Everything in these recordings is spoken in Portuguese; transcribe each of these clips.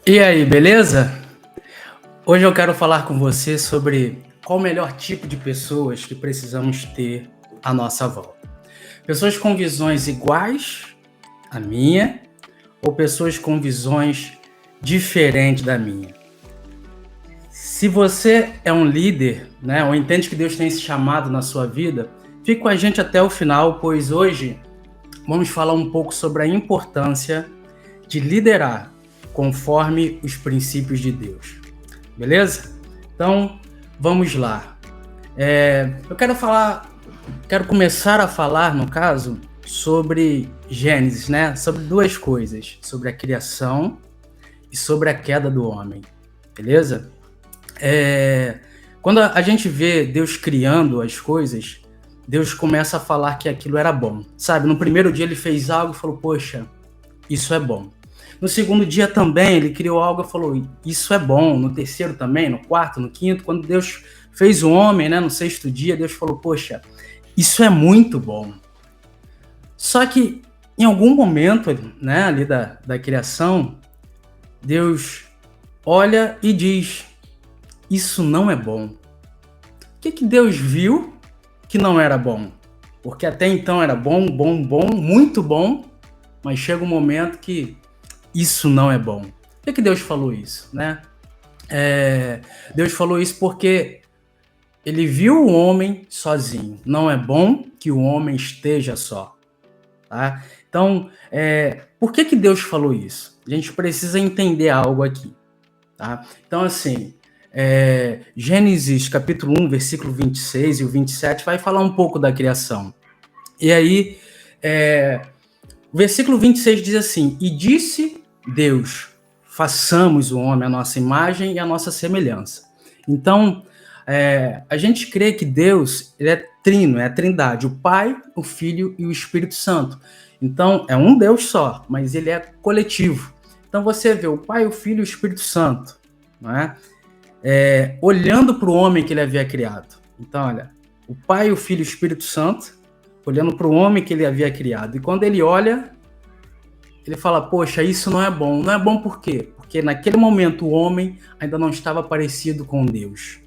E aí, beleza? Hoje eu quero falar com você sobre qual o melhor tipo de pessoas que precisamos ter à nossa volta. Pessoas com visões iguais à minha ou pessoas com visões diferentes da minha. Se você é um líder, né, ou entende que Deus tem esse chamado na sua vida, fique com a gente até o final, pois hoje vamos falar um pouco sobre a importância de liderar conforme os princípios de Deus. Beleza? Então, vamos lá. Eu quero começar a falar, no caso, sobre Gênesis, né? Sobre duas coisas, sobre a criação e sobre a queda do homem. Beleza? Quando a gente vê Deus criando as coisas, Deus começa a falar que aquilo era bom. Sabe, no primeiro dia ele fez algo e falou, poxa, isso é bom. No segundo dia também, ele criou algo e falou, isso é bom. No terceiro também, no quarto, no quinto, quando Deus fez o homem, né, no sexto dia, Deus falou, poxa, isso é muito bom. Só que, em algum momento, né, ali da criação, Deus olha e diz, isso não é bom. O que Deus viu que não era bom? Porque até então era bom, muito bom, mas chega um momento que isso não é bom. Por que Deus falou isso, né? Deus falou isso porque ele viu o homem sozinho. Não é bom que o homem esteja só. Tá? Então, por que Deus falou isso? A gente precisa entender algo aqui. Tá? Então, assim, Gênesis capítulo 1, versículo 26 e o 27 vai falar um pouco da criação. E aí, o versículo 26 diz assim, e disse Deus, façamos o homem à nossa imagem e à nossa semelhança. Então, a gente crê que Deus ele é trino, é a trindade, o Pai, o Filho e o Espírito Santo. Então, é um Deus só, mas ele é coletivo. Então, você vê o Pai, o Filho e o Espírito Santo, não é? Olhando para o homem que ele havia criado. Então, olha, o Pai, o Filho e o Espírito Santo, olhando para o homem que ele havia criado. E quando ele olha, ele fala, poxa, isso não é bom. Não é bom por quê? Porque naquele momento o homem ainda não estava parecido com Deus.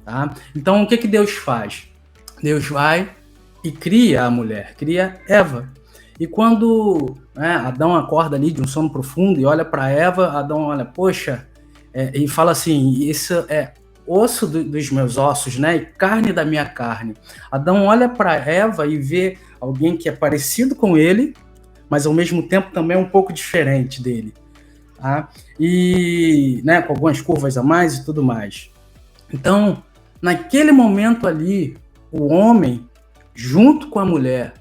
Tá? Então, o que Deus faz? Deus vai e cria a mulher, cria Eva. E quando Adão acorda ali de um sono profundo e olha para Eva, Adão olha, poxa, e fala assim, isso é osso dos meus ossos, né? E carne da minha carne. Adão olha para Eva e vê alguém que é parecido com ele, mas ao mesmo tempo também é um pouco diferente dele. Tá? E com algumas curvas a mais e tudo mais. Então, naquele momento ali, o homem, junto com a mulher,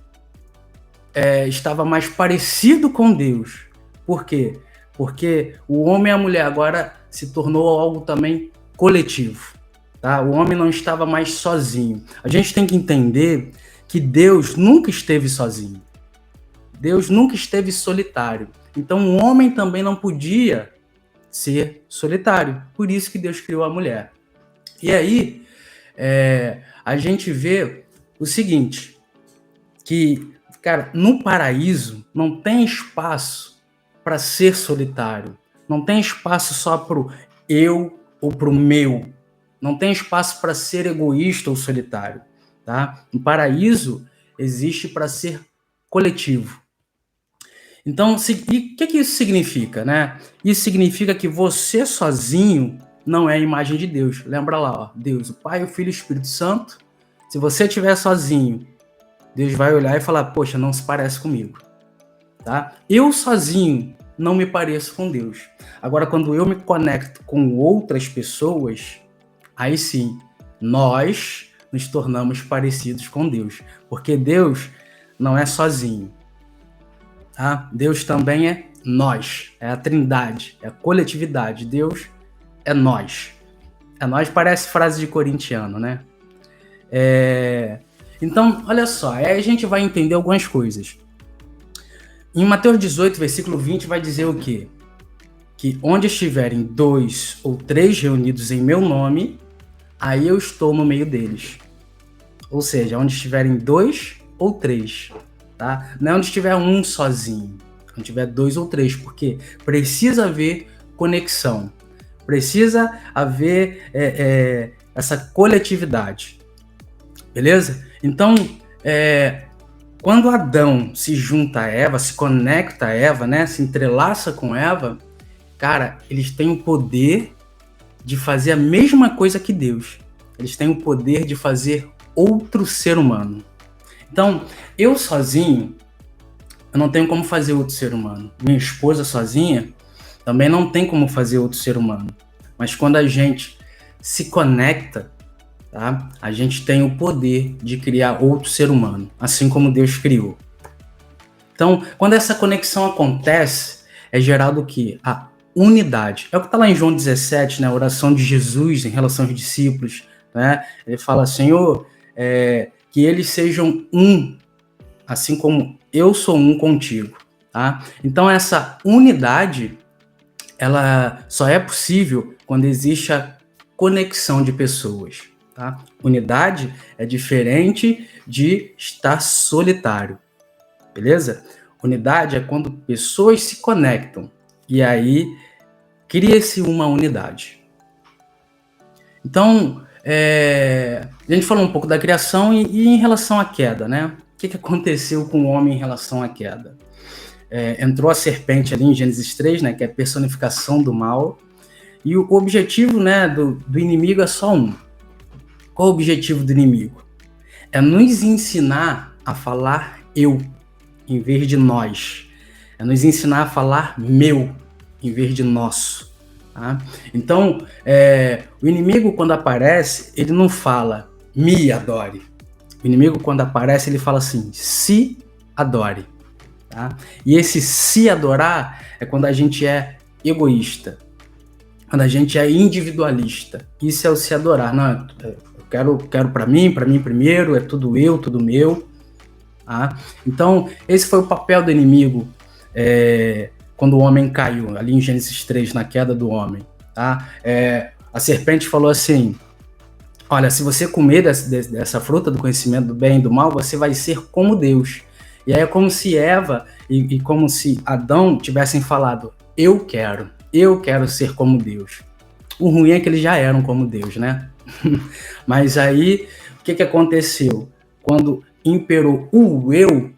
estava mais parecido com Deus. Por quê? Porque o homem e a mulher agora se tornou algo também coletivo. Tá? O homem não estava mais sozinho. A gente tem que entender que Deus nunca esteve sozinho. Deus nunca esteve solitário. Então o homem também não podia ser solitário. Por isso que Deus criou a mulher. E aí a gente vê o seguinte, que, cara, no paraíso não tem espaço para ser solitário. Não tem espaço só para o eu ou para o meu. Não tem espaço para ser egoísta ou solitário. Tá? No paraíso existe para ser coletivo. Então, o que isso significa, né? Isso significa que você sozinho não é a imagem de Deus. Lembra lá, ó, Deus, o Pai, o Filho e o Espírito Santo. Se você estiver sozinho, Deus vai olhar e falar, poxa, não se parece comigo. Tá? Eu sozinho não me pareço com Deus. Agora, quando eu me conecto com outras pessoas, aí sim, nós nos tornamos parecidos com Deus. Porque Deus não é sozinho. Tá? Deus também é nós, é a trindade, é a coletividade. Deus é nós. É nós parece frase de corintiano, né? Então, olha só, aí a gente vai entender algumas coisas. Em Mateus 18, versículo 20, vai dizer o quê? Que onde estiverem 2 ou 3 reunidos em meu nome, aí eu estou no meio deles. Ou seja, onde estiverem 2 ou 3. Tá? Não é onde estiver um sozinho, onde tiver 2 ou 3, porque precisa haver conexão. Precisa haver essa coletividade. Beleza? Então, quando Adão se junta a Eva, se conecta a Eva, né, se entrelaça com Eva, cara, eles têm o poder de fazer a mesma coisa que Deus. Eles têm o poder de fazer outro ser humano. Então, eu sozinho, eu não tenho como fazer outro ser humano. Minha esposa sozinha também não tem como fazer outro ser humano. Mas quando a gente se conecta, tá? A gente tem o poder de criar outro ser humano, assim como Deus criou. Então, quando essa conexão acontece, é gerado o quê? A unidade. É o que está lá em João 17, né? A oração de Jesus em relação aos discípulos, né? Ele fala, Senhor, que eles sejam um, assim como eu sou um contigo, tá? Então, essa unidade, ela só é possível quando existe a conexão de pessoas, tá? Unidade é diferente de estar solitário, beleza? Unidade é quando pessoas se conectam e aí cria-se uma unidade. Então, a gente falou um pouco da criação e em relação à queda, né? O que aconteceu com o homem em relação à queda? Entrou a serpente ali em Gênesis 3, né, que é a personificação do mal, e o objetivo, né, do inimigo é só um. Qual o objetivo do inimigo? É nos ensinar a falar eu, em vez de nós. É nos ensinar a falar meu, em vez de nosso. Tá? Então, o inimigo, quando aparece, ele não fala me adore. O inimigo, quando aparece, ele fala assim, se adore. Tá? E esse se adorar é quando a gente é egoísta, quando a gente é individualista. Isso é o se adorar. Não, eu quero para mim primeiro, é tudo eu, tudo meu. Tá? Então, esse foi o papel do inimigo quando o homem caiu, ali em Gênesis 3, na queda do homem. Tá? A serpente falou assim, olha, se você comer dessa fruta do conhecimento do bem e do mal, você vai ser como Deus. E aí é como se Eva e como se Adão tivessem falado, eu quero ser como Deus. O ruim é que eles já eram como Deus, né? Mas aí, o que aconteceu? Quando imperou o eu,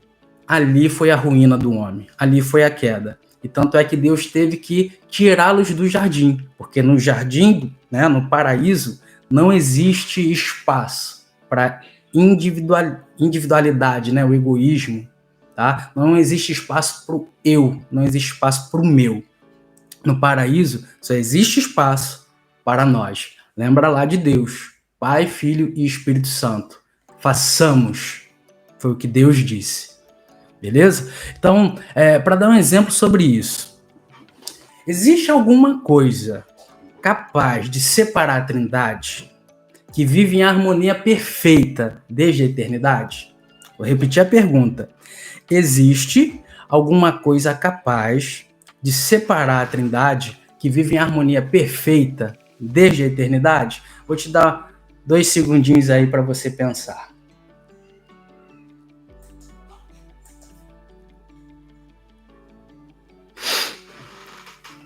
ali foi a ruína do homem, ali foi a queda. E tanto é que Deus teve que tirá-los do jardim, porque no jardim, né, no paraíso, não existe espaço para individualidade, né, o egoísmo. Tá? Não existe espaço para o eu, não existe espaço para o meu. No paraíso, só existe espaço para nós. Lembra lá de Deus, Pai, Filho e Espírito Santo. Façamos, foi o que Deus disse. Beleza? Então, para dar um exemplo sobre isso, existe alguma coisa capaz de separar a Trindade que vive em harmonia perfeita desde a eternidade? Vou repetir a pergunta. Existe alguma coisa capaz de separar a Trindade que vive em harmonia perfeita desde a eternidade? Vou te dar 2 segundinhos aí para você pensar.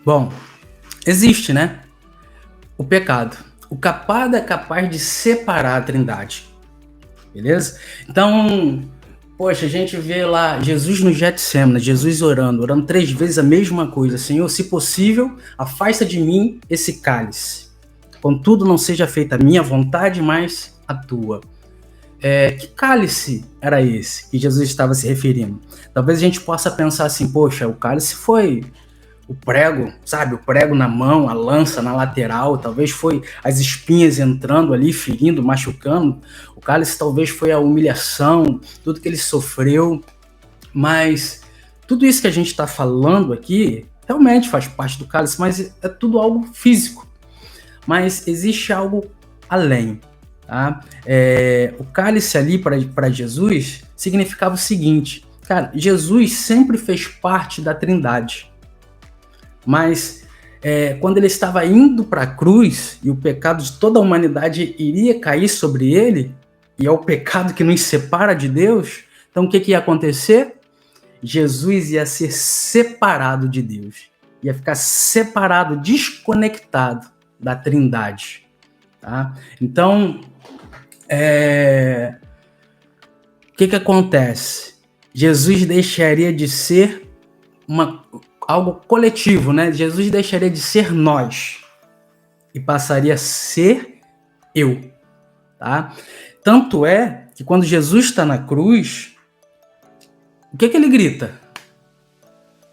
Bom, existe, né? O pecado. O pecado é capaz de separar a Trindade. Beleza? Então, poxa, a gente vê lá Jesus no Getsêmani, Jesus orando 3 vezes a mesma coisa. Senhor, se possível, afasta de mim esse cálice. Contudo, não seja feita a minha vontade, mas a tua. Que cálice era esse que Jesus estava se referindo? Talvez a gente possa pensar assim, poxa, o cálice foi o prego, sabe? O prego na mão, a lança na lateral, talvez foi as espinhas entrando ali, ferindo, machucando. O cálice talvez foi a humilhação, tudo que ele sofreu. Mas tudo isso que a gente está falando aqui realmente faz parte do cálice, mas é tudo algo físico. Mas existe algo além. Tá? O cálice ali para Jesus significava o seguinte, cara, Jesus sempre fez parte da Trindade. Mas quando ele estava indo para a cruz e o pecado de toda a humanidade iria cair sobre ele, e é o pecado que nos separa de Deus, então o que ia acontecer? Jesus ia ser separado de Deus. ia ficar separado, desconectado da Trindade. Tá? Então, o que acontece? Jesus deixaria de ser algo coletivo, né? Jesus deixaria de ser nós e passaria a ser eu. Tá? Tanto é que quando Jesus está na cruz, o que ele grita?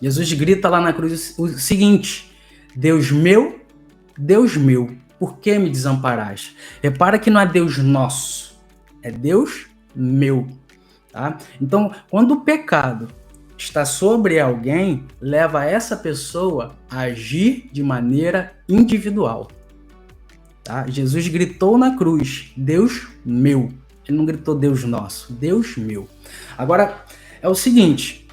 Jesus grita lá na cruz o seguinte: Deus meu, por que me desamparaste? Repara que não é Deus nosso, é Deus meu. Tá? Então, quando o pecado está sobre alguém, leva essa pessoa a agir de maneira individual. Tá? Jesus gritou na cruz: Deus meu. Ele não gritou Deus nosso, Deus meu. Agora, é o seguinte: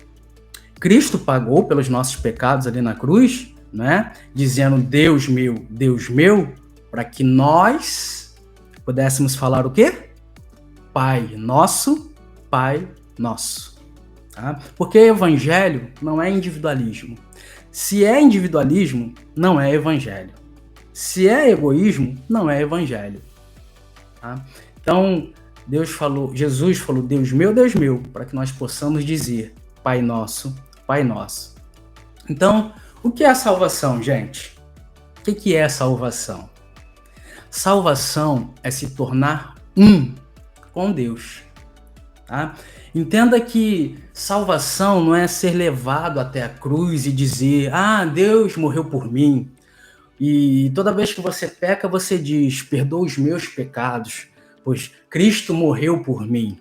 Cristo pagou pelos nossos pecados ali na cruz, né? Dizendo Deus meu, para que nós pudéssemos falar o quê? Pai nosso, Pai nosso. Tá? Porque evangelho não é individualismo. Se é individualismo, não é evangelho. Se é egoísmo, não é evangelho. Tá? Então, Jesus falou, Deus meu, para que nós possamos dizer, Pai nosso, Pai nosso. Então, o que é a salvação, gente? O que é salvação? Salvação é se tornar um com Deus. Tá? Entenda que salvação não é ser levado até a cruz e dizer, Deus morreu por mim. E toda vez que você peca, você diz, perdoa os meus pecados, pois Cristo morreu por mim.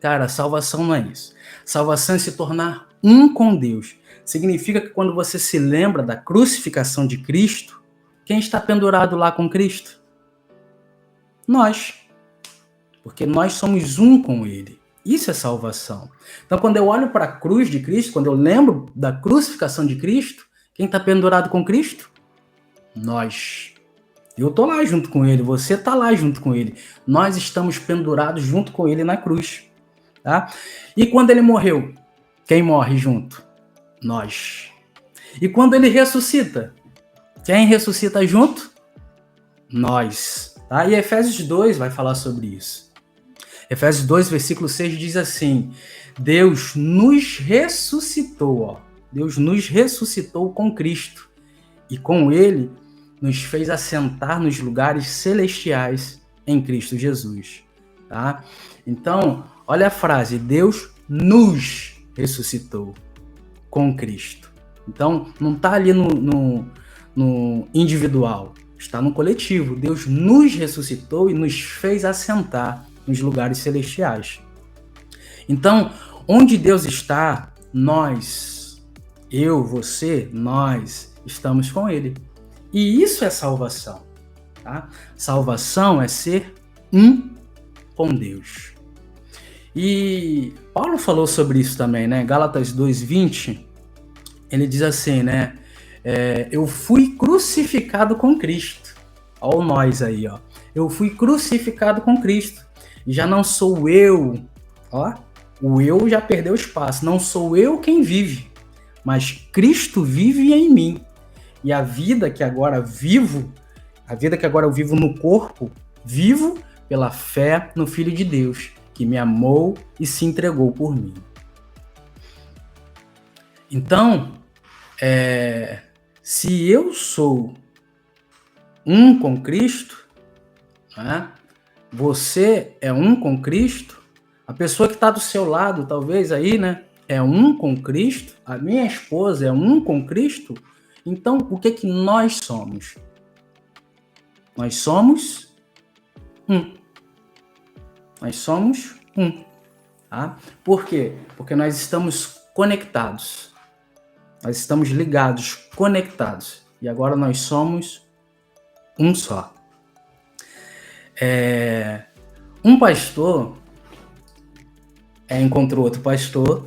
Cara, salvação não é isso. Salvação é se tornar um com Deus. Significa que quando você se lembra da crucificação de Cristo, quem está pendurado lá com Cristo? Nós. Porque nós somos um com Ele. Isso é salvação. Então, quando eu olho para a cruz de Cristo, quando eu lembro da crucificação de Cristo, quem está pendurado com Cristo? Nós. Eu estou lá junto com Ele, você está lá junto com Ele. Nós estamos pendurados junto com Ele na cruz. Tá? E quando Ele morreu, quem morre junto? Nós. E quando Ele ressuscita, quem ressuscita junto? Nós. Tá? E Efésios 2 vai falar sobre isso. Efésios 2, versículo 6 diz assim: Deus nos ressuscitou, ó. Deus nos ressuscitou com Cristo e com Ele nos fez assentar nos lugares celestiais em Cristo Jesus. Tá? Então, olha a frase: Deus nos ressuscitou com Cristo. Então, não está ali no individual, está no coletivo. Deus nos ressuscitou e nos fez assentar nos lugares celestiais. Então, onde Deus está, nós, eu, você, nós estamos com Ele. E isso é salvação. Tá? Salvação é ser um com Deus. E Paulo falou sobre isso também, né? Gálatas 2:20, ele diz assim, né? Eu fui crucificado com Cristo. Olha o nós aí, ó. Eu fui crucificado com Cristo. Já não sou eu, ó, o eu já perdeu espaço, não sou eu quem vive, mas Cristo vive em mim. E a vida que agora eu vivo no corpo, vivo pela fé no Filho de Deus, que me amou e se entregou por mim. Então, se eu sou um com Cristo, né? Você é um com Cristo, a pessoa que está do seu lado, talvez aí, né, é um com Cristo, a minha esposa é um com Cristo, então o que nós somos? Nós somos um. Nós somos um. Tá? Por quê? Porque nós estamos conectados. Nós estamos ligados, conectados. E agora nós somos um só. Um pastor encontrou outro pastor,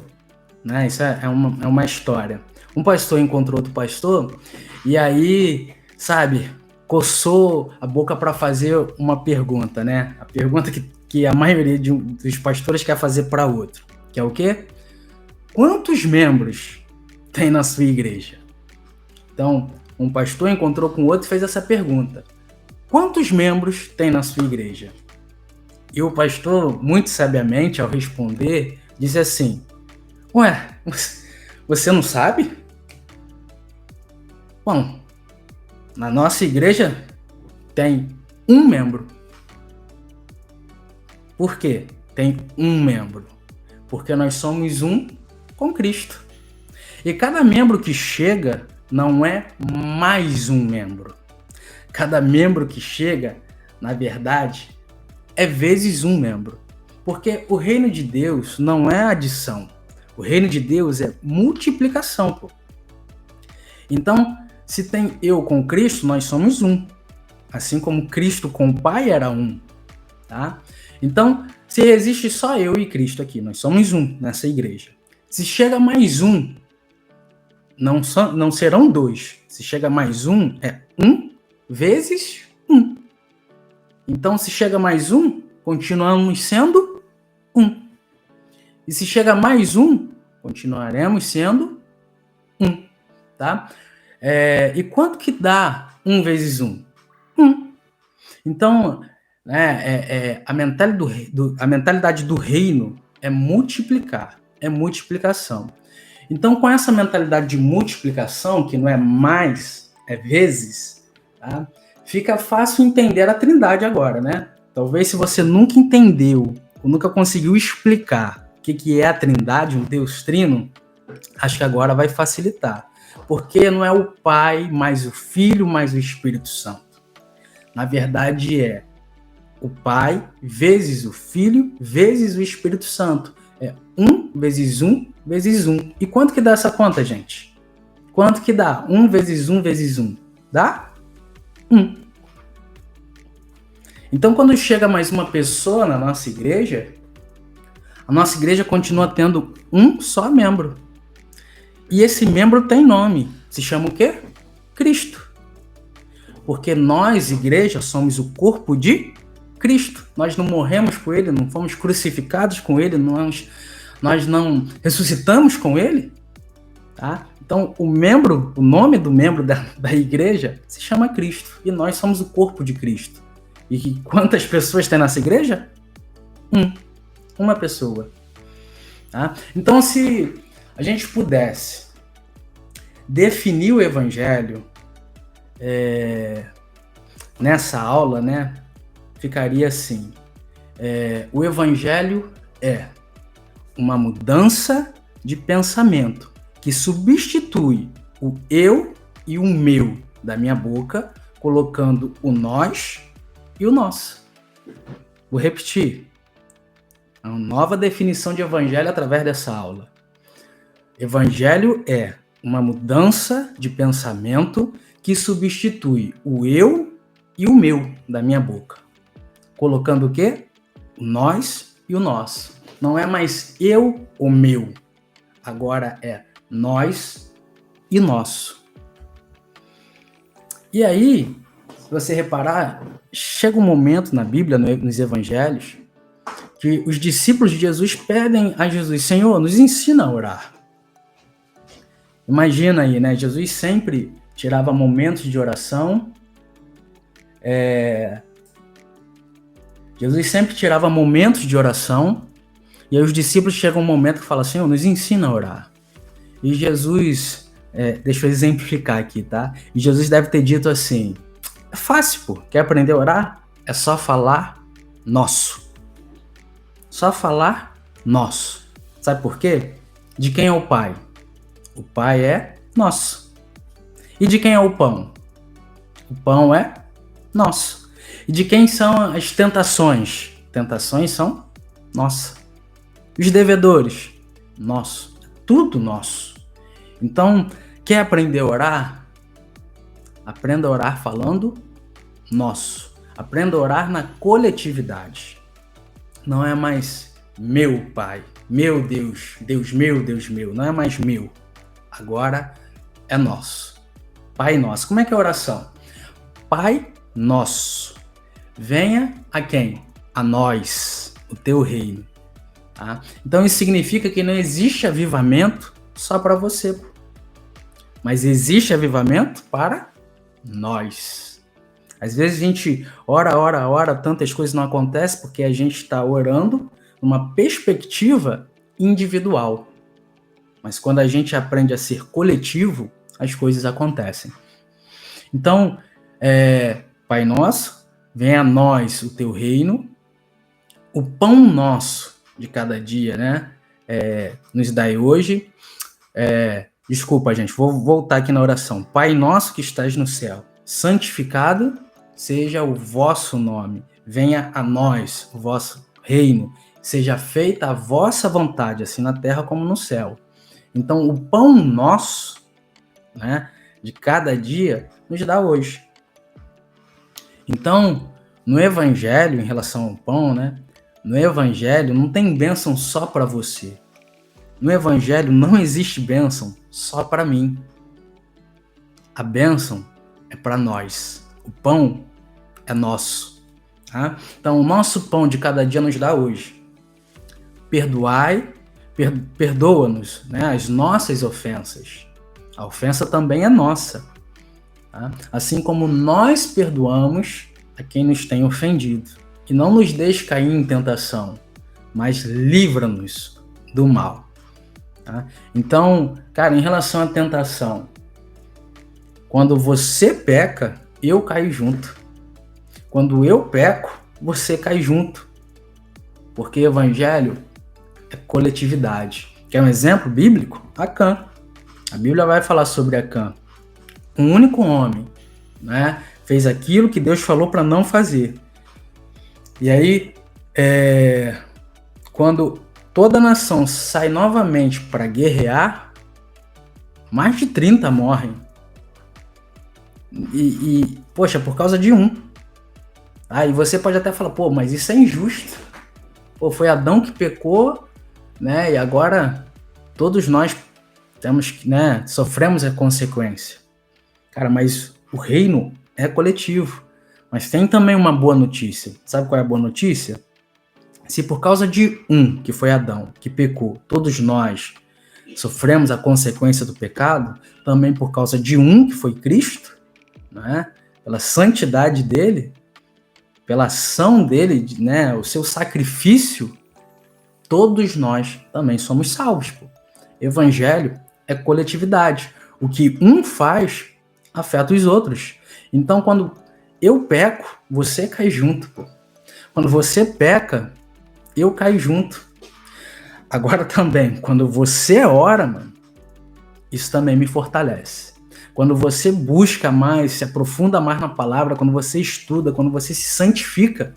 né? Isso é uma história. Um pastor encontrou outro pastor e aí, sabe, coçou a boca para fazer uma pergunta, né? A pergunta que a maioria dos pastores quer fazer para outro, que é o quê? Quantos membros tem na sua igreja? Então, um pastor encontrou com outro e fez essa pergunta: quantos membros tem na sua igreja? E o pastor, muito sabiamente, ao responder, disse assim: ué, você não sabe? Bom, na nossa igreja tem um membro. Por quê? Tem um membro. Porque nós somos um com Cristo. E cada membro que chega não é mais um membro. Cada membro que chega, na verdade, é vezes um membro. Porque o reino de Deus não é adição. O reino de Deus é multiplicação, pô. Então, se tem eu com Cristo, nós somos um. Assim como Cristo com o Pai era um. Tá? Então, se existe só eu e Cristo aqui, nós somos um nessa igreja. Se chega mais um, não serão dois. Se chega mais um, é um vezes um. Então, se chega mais um, continuamos sendo um. E se chega mais um, continuaremos sendo um. Tá? E quanto que dá 1 vezes 1? 1. Então, a mentalidade do reino é multiplicar, é multiplicação. Então, com essa mentalidade de multiplicação, que não é mais, é vezes, tá? Fica fácil entender a Trindade agora, né? Talvez se você nunca entendeu, ou nunca conseguiu explicar o que é a Trindade, um Deus trino, acho que agora vai facilitar. Porque não é o Pai, mais o Filho, mais o Espírito Santo. Na verdade é o Pai vezes o Filho vezes o Espírito Santo. É 1 vezes 1 vezes 1. E quanto que dá essa conta, gente? Quanto que dá? 1 vezes 1 vezes 1. Dá? 1. Então, quando chega mais uma pessoa na nossa igreja, a nossa igreja continua tendo um só membro. E esse membro tem nome. Se chama o quê? Cristo. Porque nós, igreja, somos o corpo de Cristo. Nós não morremos com Ele, não fomos crucificados com Ele, nós não ressuscitamos com Ele. Tá? Então, o nome do membro da igreja se chama Cristo. E nós somos o corpo de Cristo. E quantas pessoas tem nessa igreja? Uma pessoa. Tá? Então, se a gente pudesse definir o evangelho nessa aula, né, ficaria assim: o evangelho é uma mudança de pensamento que substitui o eu e o meu da minha boca, colocando o nós e o nosso. Vou repetir. Uma nova definição de evangelho através dessa aula. Evangelho é uma mudança de pensamento que substitui o eu e o meu da minha boca. Colocando o quê? O nós e o nosso. Não é mais eu ou meu. Agora é nós e nosso. E aí, se você reparar, chega um momento na Bíblia, nos evangelhos, que os discípulos de Jesus pedem a Jesus: Senhor, nos ensina a orar. Imagina aí, né? Jesus sempre tirava momentos de oração. Jesus sempre tirava momentos de oração. E aí os discípulos chegam um momento que falam: Senhor, nos ensina a orar. E Jesus, deixa eu exemplificar aqui, tá? E Jesus deve ter dito assim: é fácil, pô. Quer aprender a orar? É só falar nosso. Só falar nosso. Sabe por quê? De quem é o Pai? O Pai é nosso. E de quem é o pão? O pão é nosso. E de quem são as tentações? Tentações são nossas. Os devedores? Nosso. Tudo nosso. Então, quer aprender a orar? Aprenda a orar falando nosso. Aprenda a orar na coletividade. Não é mais meu Pai, meu Deus, Deus meu, Deus meu. Não é mais meu. Agora é nosso. Pai nosso. Como é que é a oração? Pai nosso, venha a quem? A nós, o teu reino. Tá? Então isso significa que não existe avivamento só para você. Mas existe avivamento para nós. Às vezes a gente ora, tantas coisas não acontecem porque a gente está orando numa perspectiva individual. Mas quando a gente aprende a ser coletivo, as coisas acontecem. Então, Pai nosso, venha a nós o teu reino, o pão nosso de cada dia, né? Nos dai hoje. Desculpa, gente, vou voltar aqui na oração. Pai nosso que estás no céu, santificado seja o vosso nome. Venha a nós o vosso reino. Seja feita a vossa vontade, assim na terra como no céu. Então, o pão nosso, né, de cada dia, nos dá hoje. Então, no Evangelho, em relação ao pão, né, no Evangelho não tem bênção só para você. No Evangelho não existe bênção só para mim. A bênção é para nós. O pão é nosso. Tá? Então, o nosso pão de cada dia nos dá hoje. Perdoa-nos, né, as nossas ofensas. A ofensa também é nossa. Tá? Assim como nós perdoamos a quem nos tem ofendido. E não nos deixe cair em tentação, mas livra-nos do mal. Tá? Então, cara, em relação à tentação, quando você peca, eu caio junto. Quando eu peco, você cai junto. Porque evangelho é coletividade. Quer um exemplo bíblico? Acã. A Bíblia vai falar sobre Acã. Um único homem, né, fez aquilo que Deus falou para não fazer. E aí, quando toda a nação sai novamente para guerrear, mais de 30 morrem. Poxa, por causa de um. E você pode até falar, pô, mas isso é injusto. Pô, foi Adão que pecou, né? E agora todos nós temos, né, sofremos a consequência. Cara, mas o reino é coletivo. Mas tem também uma boa notícia. Sabe qual é a boa notícia? Se por causa de um, que foi Adão, que pecou, todos nós sofremos a consequência do pecado, também por causa de um, que foi Cristo, né? Pela santidade dele, pela ação dele, né? O seu sacrifício, todos nós também somos salvos. Pô. Evangelho é coletividade. O que um faz afeta os outros. Então, quando eu peco, você cai junto. Pô. Quando você peca, eu caio junto. Agora também, quando você ora, mano, isso também me fortalece. Quando você busca mais, se aprofunda mais na palavra, quando você estuda, quando você se santifica,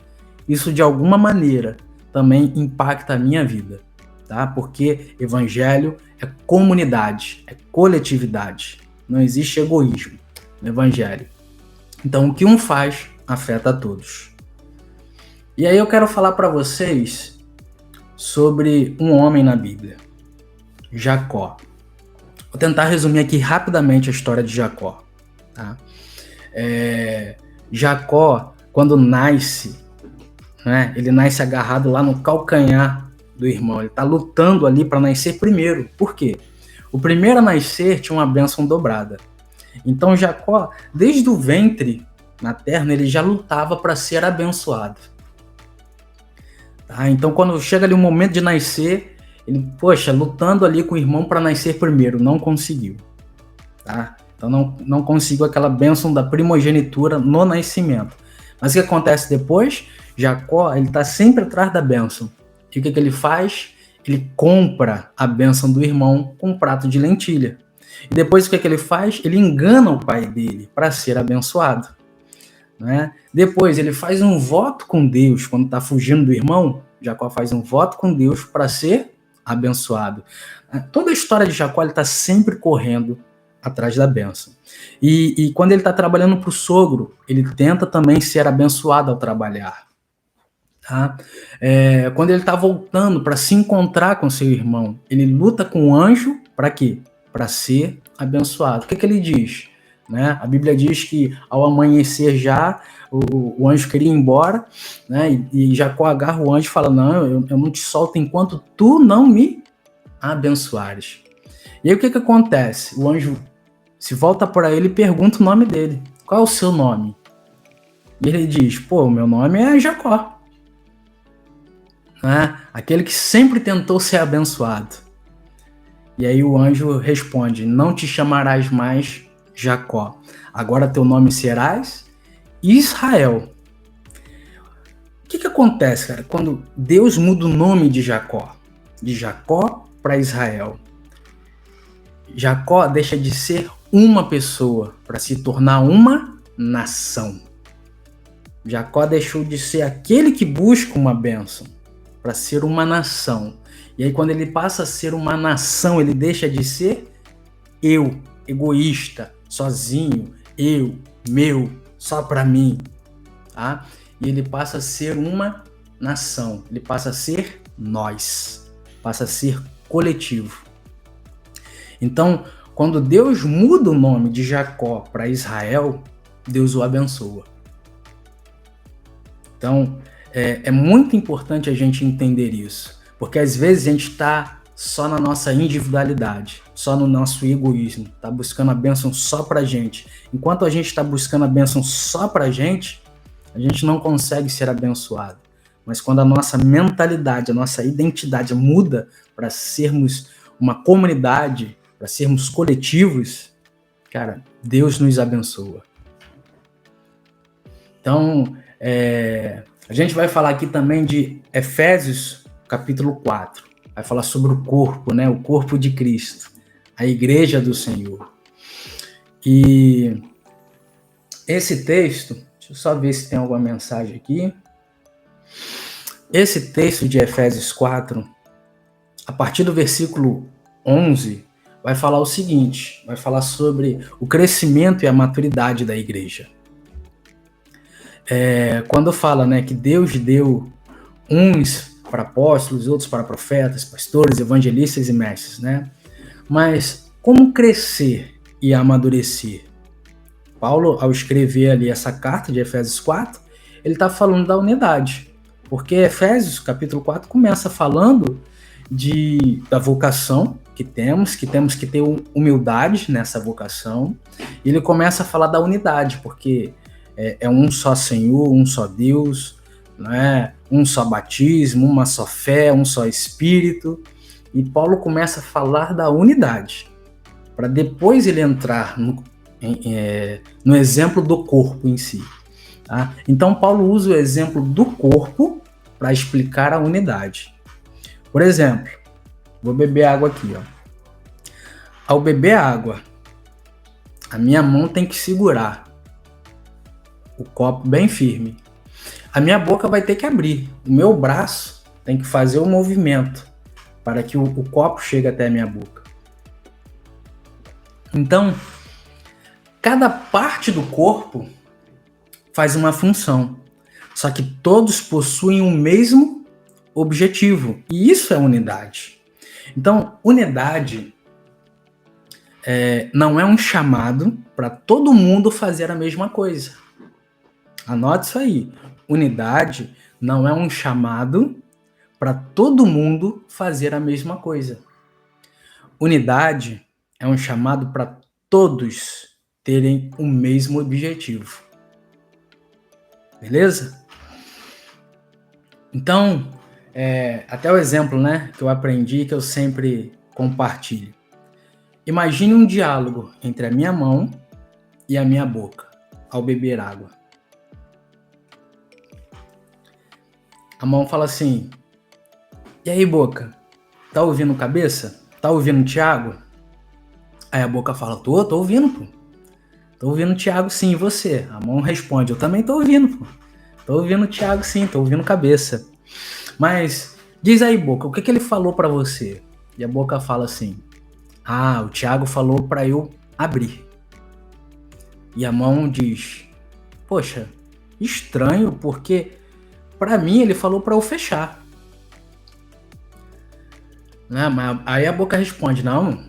isso de alguma maneira também impacta a minha vida, tá? Porque evangelho é comunidade, é coletividade. Não existe egoísmo no evangelho. Então, o que um faz afeta a todos. E aí eu quero falar para vocês sobre um homem na Bíblia, Jacó. Vou tentar resumir aqui rapidamente a história de Jacó. Tá? Jacó, quando nasce, né, ele nasce agarrado lá no calcanhar do irmão. Ele está lutando ali para nascer primeiro. Por quê? O primeiro a nascer tinha uma bênção dobrada. Então Jacó, desde o ventre materno, ele já lutava para ser abençoado. Tá? Então quando chega ali o momento de nascer, ele, lutando ali com o irmão para nascer primeiro, não conseguiu. Tá? Então não conseguiu aquela bênção da primogenitura no nascimento. Mas o que acontece depois? Jacó, ele está sempre atrás da bênção. E o que ele faz? Ele compra a bênção do irmão com um prato de lentilha. E depois o que ele faz? Ele engana o pai dele para ser abençoado. Né? Depois ele faz um voto com Deus, quando está fugindo do irmão, Jacó faz um voto com Deus para ser abençoado. Toda a história de Jacó está sempre correndo atrás da bênção. E quando ele está trabalhando para o sogro, ele tenta também ser abençoado ao trabalhar. Tá? Quando ele está voltando para se encontrar com seu irmão, ele luta com o anjo para quê? Para ser abençoado. O que ele diz? Né? A Bíblia diz que ao amanhecer já, o anjo queria ir embora, né? E Jacó agarra o anjo e fala, não, eu não te solto enquanto tu não me abençoares. E aí o que acontece? O anjo se volta para ele e pergunta o nome dele. Qual é o seu nome? E ele diz, pô, o meu nome é Jacó. Né? Aquele que sempre tentou ser abençoado. E aí o anjo responde, não te chamarás mais Jacó. Agora teu nome serás Israel. O que acontece, cara, quando Deus muda o nome de Jacó para Israel? Jacó deixa de ser uma pessoa para se tornar uma nação. Jacó deixou de ser aquele que busca uma bênção para ser uma nação. E aí quando ele passa a ser uma nação, ele deixa de ser eu, egoísta, sozinho, eu, meu, só para mim. Tá? E ele passa a ser uma nação, ele passa a ser nós, passa a ser coletivo. Então, quando Deus muda o nome de Jacó para Israel, Deus o abençoa. Então, é muito importante a gente entender isso, porque às vezes a gente está só na nossa individualidade, só no nosso egoísmo, está buscando a bênção só para a gente. Enquanto a gente está buscando a bênção só para a gente não consegue ser abençoado. Mas quando a nossa mentalidade, a nossa identidade muda para sermos uma comunidade, para sermos coletivos, cara, Deus nos abençoa. Então, a gente vai falar aqui também de Efésios, capítulo 4. Vai falar sobre o corpo, né? O corpo de Cristo, a igreja do Senhor. E esse texto, deixa eu só ver se tem alguma mensagem aqui. Esse texto de Efésios 4, a partir do versículo 11, vai falar o seguinte, vai falar sobre o crescimento e a maturidade da igreja. Quando fala, né, que Deus deu uns para apóstolos, outros para profetas, pastores, evangelistas e mestres, né? Mas como crescer e amadurecer? Paulo, ao escrever ali essa carta de Efésios 4, ele está falando da unidade, porque Efésios, capítulo 4, começa falando da vocação que temos que ter humildade nessa vocação, e ele começa a falar da unidade, porque é um só Senhor, um só Deus, né? Um só batismo, uma só fé, um só Espírito, e Paulo começa a falar da unidade, para depois ele entrar no exemplo do corpo em si. Tá? Então Paulo usa o exemplo do corpo para explicar a unidade. Por exemplo, vou beber água aqui. Ó. Ao beber água, a minha mão tem que segurar o copo bem firme. A minha boca vai ter que abrir. O meu braço tem que fazer o movimento para que o copo chegue até a minha boca. Então, cada parte do corpo faz uma função, só que todos possuem o mesmo objetivo, e isso é unidade. Então, unidade não é um chamado para todo mundo fazer a mesma coisa. Anote isso aí. Unidade não é um chamado para todo mundo fazer a mesma coisa. Unidade é um chamado para todos terem o mesmo objetivo. Beleza? Então, até o exemplo, né, que eu aprendi, que eu sempre compartilho. Imagine um diálogo entre a minha mão e a minha boca ao beber água. A mão fala assim, e aí, boca, tá ouvindo cabeça? Tá ouvindo o Thiago? Aí a boca fala, tô ouvindo, pô. Tô ouvindo o Thiago sim, e você? A mão responde, eu também tô ouvindo, pô. Tô ouvindo o Thiago sim, tô ouvindo cabeça. Mas, diz aí, boca, o que ele falou pra você? E a boca fala assim, o Thiago falou pra eu abrir. E a mão diz, poxa, estranho, porque pra mim ele falou pra eu fechar. Né? Mas aí a boca responde, não,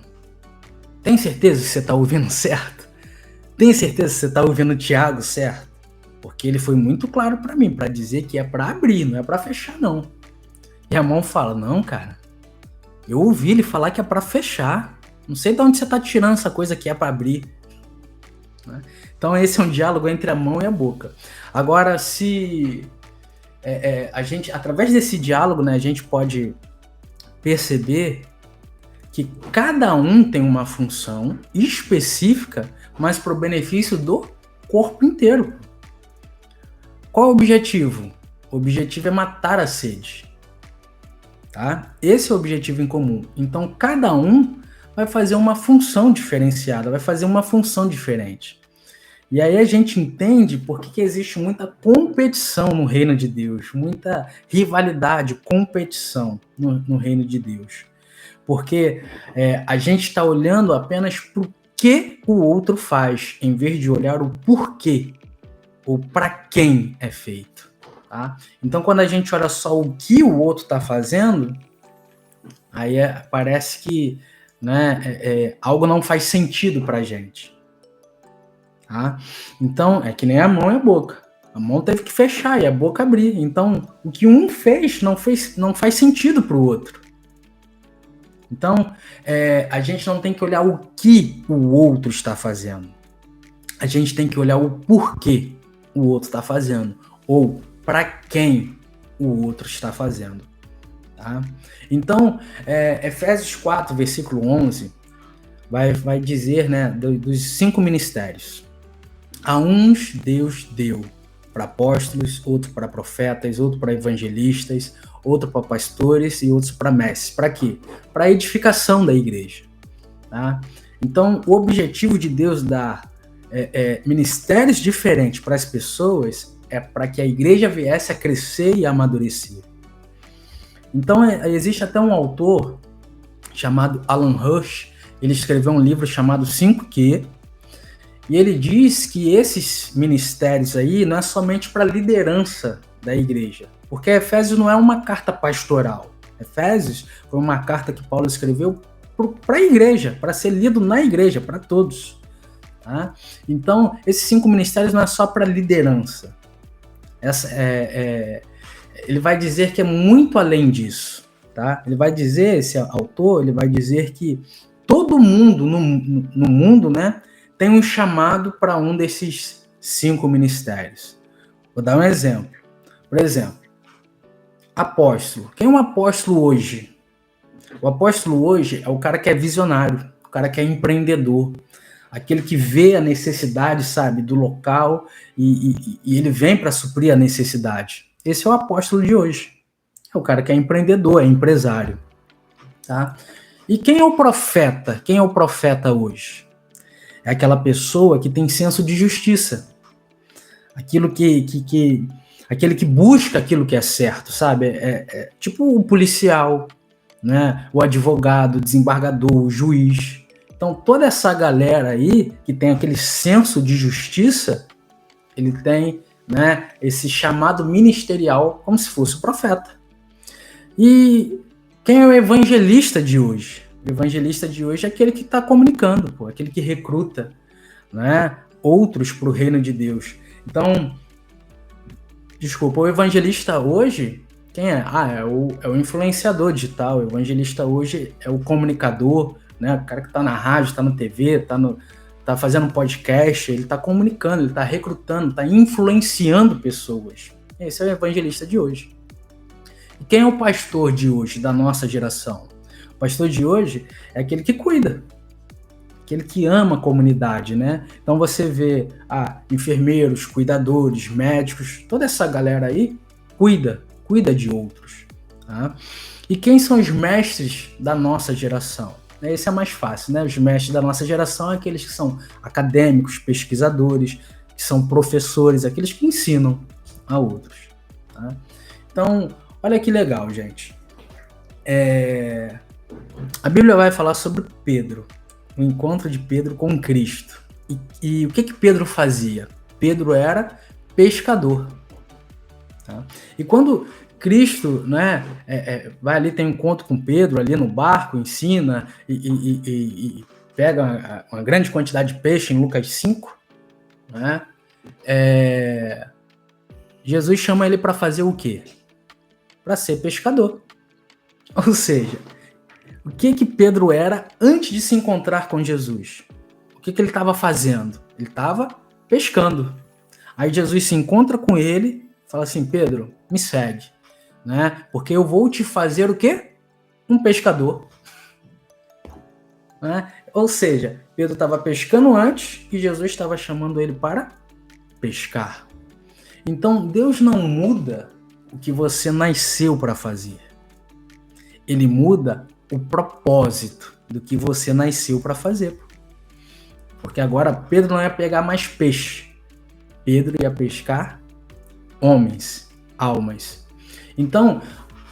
tem certeza que você tá ouvindo certo? Tem certeza que você tá ouvindo o Thiago certo? Porque ele foi muito claro pra mim, pra dizer que é pra abrir, não é pra fechar não. E a mão fala, não, cara, eu ouvi ele falar que é pra fechar. Não sei de onde você tá tirando essa coisa que é pra abrir. né? Então esse é um diálogo entre a mão e a boca. Agora, se a gente, através desse diálogo, né, a gente pode perceber que cada um tem uma função específica, mas para o benefício do corpo inteiro. Qual é o objetivo? O objetivo é matar a sede. Tá? Esse é o objetivo em comum. Então, cada um vai fazer uma função diferenciada, vai fazer uma função diferente. E aí a gente entende por que existe muita competição no reino de Deus, muita rivalidade, competição no reino de Deus. Porque a gente está olhando apenas para o que o outro faz, em vez de olhar o porquê, ou para quem é feito. Tá? Então, quando a gente olha só o que o outro está fazendo, aí parece que, né, algo não faz sentido para a gente. Tá? Então, é que nem a mão e a boca. A mão teve que fechar e a boca abrir. Então, o que um fez não faz sentido para o outro. Então, a gente não tem que olhar o que o outro está fazendo. A gente tem que olhar o porquê o outro está fazendo. Ou para quem o outro está fazendo. Tá? Então, Efésios 4, versículo 11, vai dizer, né, dos 5 ministérios. A uns Deus deu para apóstolos, outro para profetas, outro para evangelistas, outro para pastores e outros para mestres. Para quê? Para a edificação da igreja. Tá? Então, o objetivo de Deus dar ministérios diferentes para as pessoas é para que a igreja viesse a crescer e a amadurecer. Então, existe até um autor chamado Alan Hirsch, ele escreveu um livro chamado 5Q, e ele diz que esses ministérios aí não é somente para a liderança da igreja, porque Efésios não é uma carta pastoral. Efésios foi uma carta que Paulo escreveu para a igreja, para ser lido na igreja, para todos. Tá? Então, esses 5 ministérios não é só para liderança. Ele vai dizer que é muito além disso. Tá? Ele vai dizer, esse autor, ele vai dizer que todo mundo no mundo, né, tem um chamado para um desses 5 ministérios. Vou dar um exemplo. Por exemplo, apóstolo. Quem é um apóstolo hoje? O apóstolo hoje é o cara que é visionário, o cara que é empreendedor, aquele que vê a necessidade, sabe, do local e ele vem para suprir a necessidade. Esse é o apóstolo de hoje. É o cara que é empreendedor, é empresário. Tá? E quem é o profeta? Quem é o profeta hoje? É aquela pessoa que tem senso de justiça. Aquele que busca aquilo que é certo, sabe? Tipo o policial, né? O advogado, o desembargador, o juiz. Então, toda essa galera aí que tem aquele senso de justiça, ele tem, né, esse chamado ministerial como se fosse o profeta. E quem é o evangelista de hoje? O evangelista de hoje é aquele que está comunicando, aquele que recruta, né, outros para o reino de Deus. Então, o evangelista hoje, quem é? É o influenciador digital. O evangelista hoje é o comunicador, né, o cara que está na rádio, está na TV, tá fazendo um podcast, ele está comunicando, ele está recrutando, está influenciando pessoas. Esse é o evangelista de hoje. E quem é o pastor de hoje, da nossa geração? O pastor de hoje é aquele que cuida, aquele que ama a comunidade, né? Então você vê enfermeiros, cuidadores, médicos, toda essa galera aí cuida de outros. Tá? E quem são os mestres da nossa geração? Esse é mais fácil, né? Os mestres da nossa geração são aqueles que são acadêmicos, pesquisadores, que são professores, aqueles que ensinam a outros. Tá? Então, olha que legal, gente. A Bíblia vai falar sobre Pedro, o encontro de Pedro com Cristo. E o que Pedro fazia? Pedro era pescador. Tá? E quando Cristo, né, vai ali, tem um encontro com Pedro ali no barco, ensina e pega uma grande quantidade de peixe em Lucas 5, né? Jesus chama ele para fazer o quê? Para ser pescador. Ou seja, o que Pedro era antes de se encontrar com Jesus? O que ele estava fazendo? Ele estava pescando. Aí Jesus se encontra com ele, fala assim, Pedro, me segue, né? Porque eu vou te fazer o quê? Um pescador. Né? Ou seja, Pedro estava pescando antes e Jesus estava chamando ele para pescar. Então, Deus não muda o que você nasceu para fazer. Ele muda o propósito do que você nasceu para fazer. Porque agora Pedro não ia pegar mais peixe. Pedro ia pescar homens, almas. Então,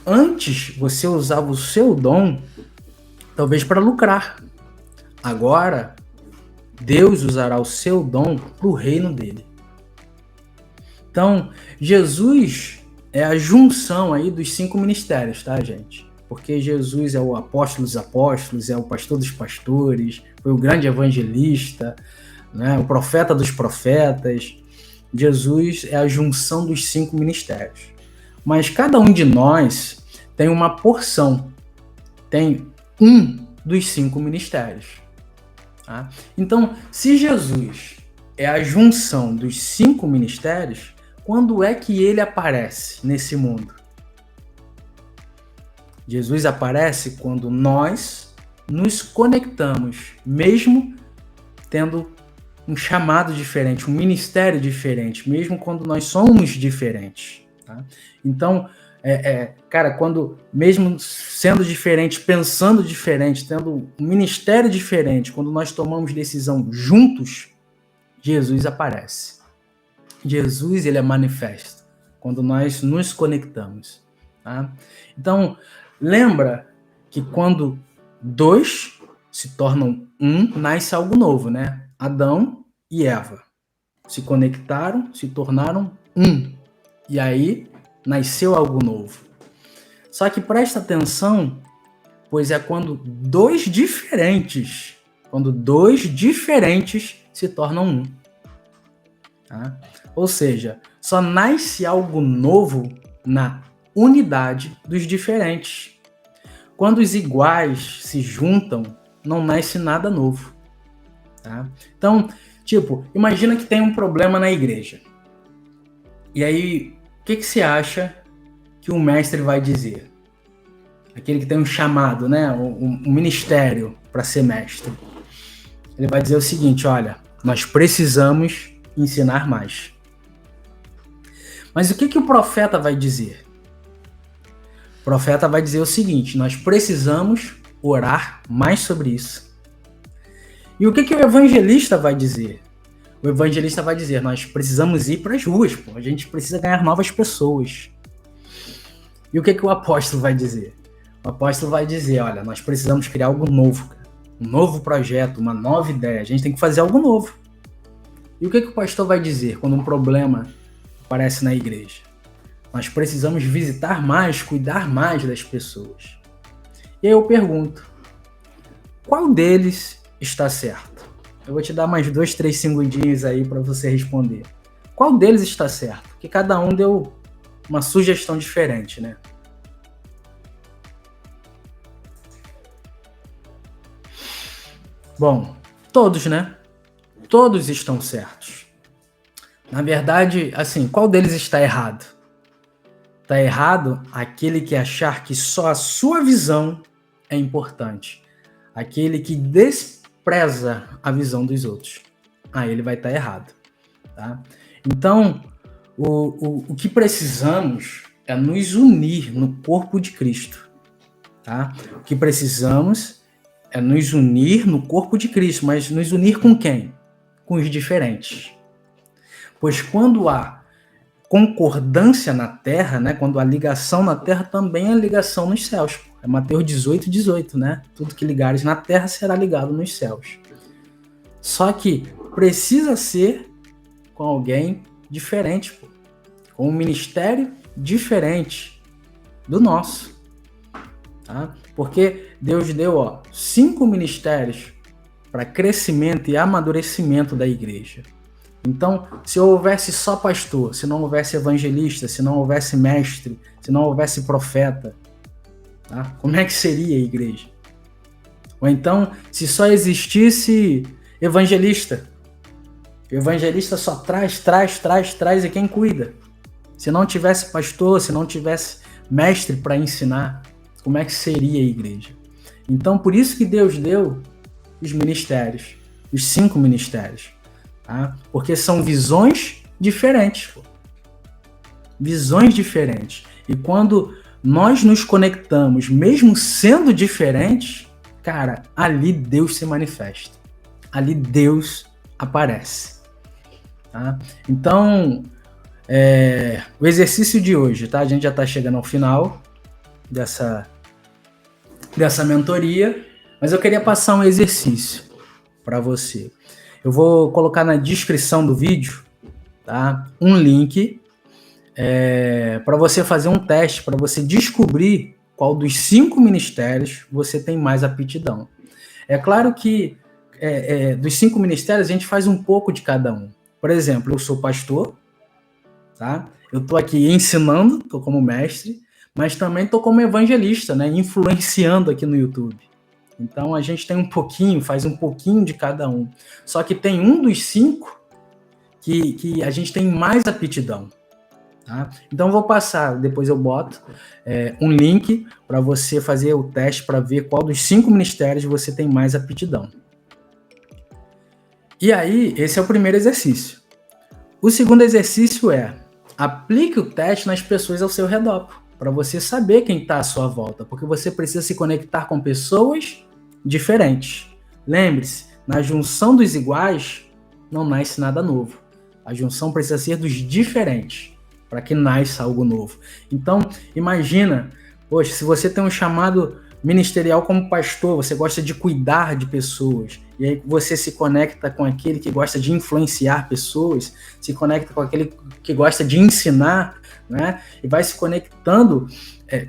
antes você usava o seu dom, talvez para lucrar. Agora, Deus usará o seu dom para o reino dele. Então, Jesus é a junção aí dos 5 ministérios, tá, gente? Porque Jesus é o apóstolo dos apóstolos, é o pastor dos pastores, foi o grande evangelista, né, o profeta dos profetas. Jesus é a junção dos 5 ministérios. Mas cada um de nós tem uma porção, tem um dos 5 ministérios. Tá? Então, se Jesus é a junção dos 5 ministérios, quando é que ele aparece nesse mundo? Jesus aparece quando nós nos conectamos, mesmo tendo um chamado diferente, um ministério diferente, mesmo quando nós somos diferentes. Tá? Então, cara, quando mesmo sendo diferente, pensando diferente, tendo um ministério diferente, quando nós tomamos decisão juntos, Jesus aparece. Jesus, ele é manifesto quando nós nos conectamos. Tá? Então, lembra que quando 2 se tornam 1, nasce algo novo, né? Adão e Eva se conectaram, se tornaram 1. E aí, nasceu algo novo. Só que presta atenção, pois é quando dois diferentes se tornam 1. Tá? Ou seja, só nasce algo novo na unidade dos diferentes. Quando os iguais se juntam, não nasce nada novo. Tá? Então, imagina que tem um problema na igreja. E aí, o que você acha que o mestre vai dizer? Aquele que tem um chamado, né? um ministério para ser mestre. Ele vai dizer o seguinte, olha, nós precisamos ensinar mais. Mas o que o profeta vai dizer? O profeta vai dizer o seguinte, nós precisamos orar mais sobre isso. E o que o evangelista vai dizer? O evangelista vai dizer, nós precisamos ir para as ruas, a gente precisa ganhar novas pessoas. E o que o apóstolo vai dizer? O apóstolo vai dizer, olha, nós precisamos criar algo novo, um novo projeto, uma nova ideia, a gente tem que fazer algo novo. E o que o pastor vai dizer quando um problema aparece na igreja? Nós precisamos visitar mais, cuidar mais das pessoas. E aí eu pergunto, qual deles está certo? Eu vou te dar mais 2, 3 segundinhos aí para você responder. Qual deles está certo? Porque cada um deu uma sugestão diferente, né? Bom, todos, né? Todos estão certos. Na verdade, assim, qual deles está errado? Está errado aquele que achar que só a sua visão é importante. Aquele que despreza a visão dos outros. Aí ele vai estar errado. Tá? Então, o que precisamos é nos unir no corpo de Cristo. Tá? O que precisamos é nos unir no corpo de Cristo, mas nos unir com quem? Com os diferentes. Pois quando há concordância na terra, né, quando há ligação na terra, também há ligação nos céus. É Mateus 18, 18, né? Tudo que ligares na terra será ligado nos céus. Só que precisa ser com alguém diferente, com um ministério diferente do nosso. Tá? Porque Deus deu 5 ministérios para crescimento e amadurecimento da igreja. Então, se houvesse só pastor, se não houvesse evangelista, se não houvesse mestre, se não houvesse profeta, tá? Como é que seria a igreja? Ou então, se só existisse Evangelista. Evangelista só traz, e quem cuida? Se não tivesse pastor, se não tivesse mestre para ensinar, como é que seria a igreja? Então, por isso que Deus deu os ministérios, os 5 ministérios, tá? Porque são visões diferentes, pô. Visões diferentes. E quando nós nos conectamos, mesmo sendo diferentes, cara, ali Deus se manifesta. Ali Deus aparece. Tá? Então, o exercício de hoje, tá? A gente já está chegando ao final dessa mentoria, mas eu queria passar um exercício para você. Eu vou colocar na descrição do vídeo, tá? Um link para você fazer um teste, para você descobrir qual dos 5 ministérios você tem mais aptidão. É claro que dos 5 ministérios a gente faz um pouco de cada um. Por exemplo, eu sou pastor, tá? Eu estou aqui ensinando, estou como mestre, mas também estou como evangelista, né? Influenciando aqui no YouTube. Então a gente tem faz um pouquinho de cada um. Só que tem um dos 5 que a gente tem mais aptidão. Tá? Então eu vou passar, depois eu boto um link para você fazer o teste para ver qual dos 5 ministérios você tem mais aptidão. E aí, esse é o primeiro exercício. O segundo exercício aplique o teste nas pessoas ao seu redor, para você saber quem está à sua volta, porque você precisa se conectar com pessoas diferentes. Lembre-se, na junção dos iguais não nasce nada novo. A junção precisa ser dos diferentes, para que nasça algo novo. Então, imagina, poxa, se você tem um chamado ministerial como pastor, você gosta de cuidar de pessoas, e aí você se conecta com aquele que gosta de influenciar pessoas, se conecta com aquele que gosta de ensinar, né? E vai se conectando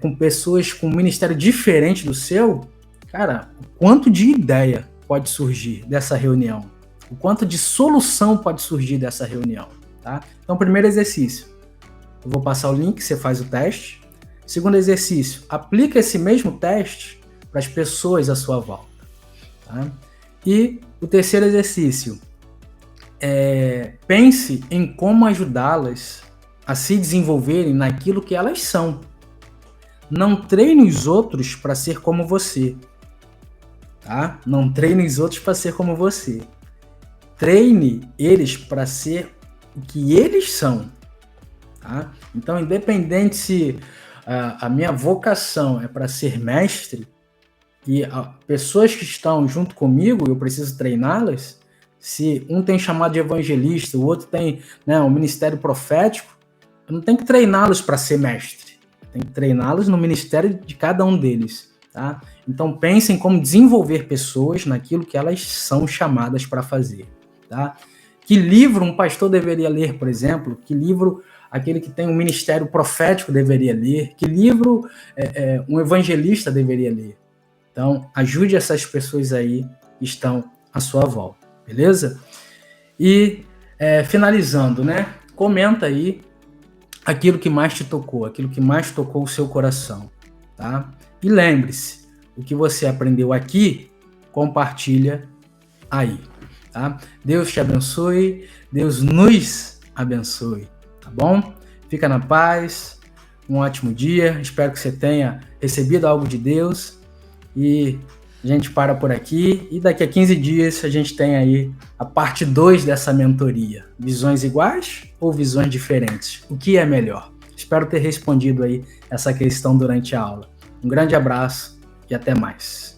com pessoas com um ministério diferente do seu, cara, o quanto de ideia pode surgir dessa reunião, o quanto de solução pode surgir dessa reunião, tá? Então, primeiro exercício, eu vou passar o link, você faz o teste. Segundo exercício, aplica esse mesmo teste para as pessoas à sua volta. Tá? E o terceiro exercício, pense em como ajudá-las a se desenvolverem naquilo que elas são. Não treine os outros para ser como você. Tá? Não treine os outros para ser como você. Treine eles para ser o que eles são. Tá? Então, independente se a minha vocação é para ser mestre e pessoas que estão junto comigo, eu preciso treiná-las, se um tem chamado de evangelista, o outro tem, né, um ministério profético, eu não tenho que treiná-los para ser mestre, eu tenho que treiná-los no ministério de cada um deles. Tá? Então, pensem em como desenvolver pessoas naquilo que elas são chamadas para fazer. Tá? Que livro um pastor deveria ler, por exemplo? Que livro aquele que tem um ministério profético deveria ler? Que livro um evangelista deveria ler? Então, ajude essas pessoas aí que estão à sua volta, beleza? E, finalizando, né? Comenta aí aquilo que mais te tocou, aquilo que mais tocou o seu coração, tá? E lembre-se, o que você aprendeu aqui, compartilha aí, tá? Deus te abençoe, Deus nos abençoe. Tá bom? Fica na paz, um ótimo dia, espero que você tenha recebido algo de Deus e a gente para por aqui e daqui a 15 dias a gente tem aí a parte 2 dessa mentoria. Visões iguais ou visões diferentes? O que é melhor? Espero ter respondido aí essa questão durante a aula. Um grande abraço e até mais.